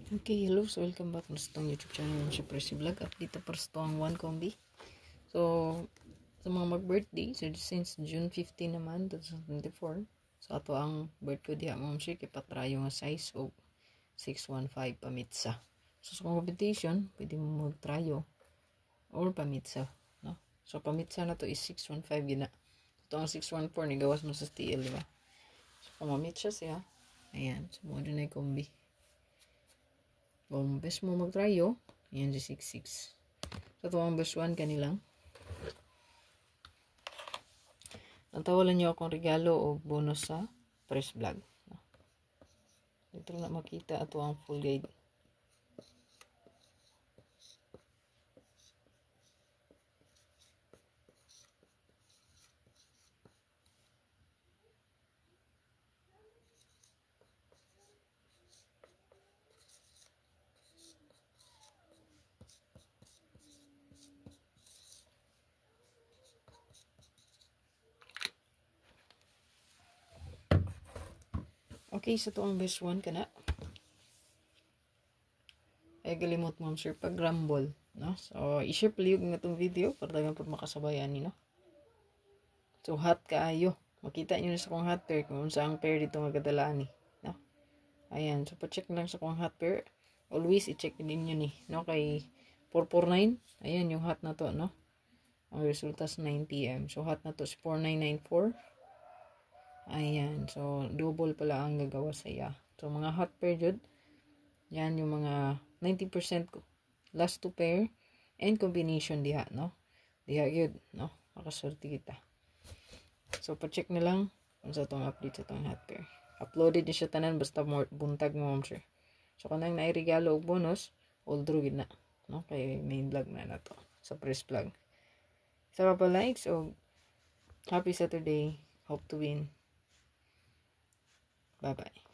Okay, hello. So, welcome back na sa itong YouTube channel ng Syempre si Vlog. Update na para sa itong 1 combi. So, sa mga mag-birthday, so since June 15 naman, 2024, so ato ang birthday diha mo siya, kipatrayo nga size o 615 pamitsa. So, sa competition, pwede mo mag-trayo or pamitsa. No? So, pamitsa na to is 615 gina. Ito ang 614, nigawas mo sa TL, diba? So, kung mamitsa siya, ayan. So, mo na yung combi. Kung best mo mag-tryo, yan si 66. So, ito ang best one kanilang. Natawalan nyo akong regalo o bonus sa press vlog. Ito na makita ito ang full guide. Okay, so ito ang best one kana. Ay galimot mo sir pag rumble, no? So i-share paliog nga itong video para tayo po makasabayan ni, no? So hot kaayo. Makita niyo na sa kong hot pair kung saan pair dito nga kadalaan ni, no? Ayan, so pa-check lang sa kong hot pair. Always i-check din niyo ni, no? Kay 449. Ayan yung hot na to, no? Ang resulta sa 9 PM. So hot na to is 4994. Ayan, so double pala ang gagawa sa iya. So mga hot pair jud. Yan yung mga 90% ko. Last two pair and combination diha, no? Diha gyud, no? Makasulti kita. So pa-check na lang kung sa tong update sa tong hot pair. Uploaded ni siya tanan basta buntag mo sir. So kanang nairegalo og bonus, all draw gid na, no? Kay main vlog na to sa press vlog. Sa pa likes o happy Saturday. Hope to win. Bye-bye.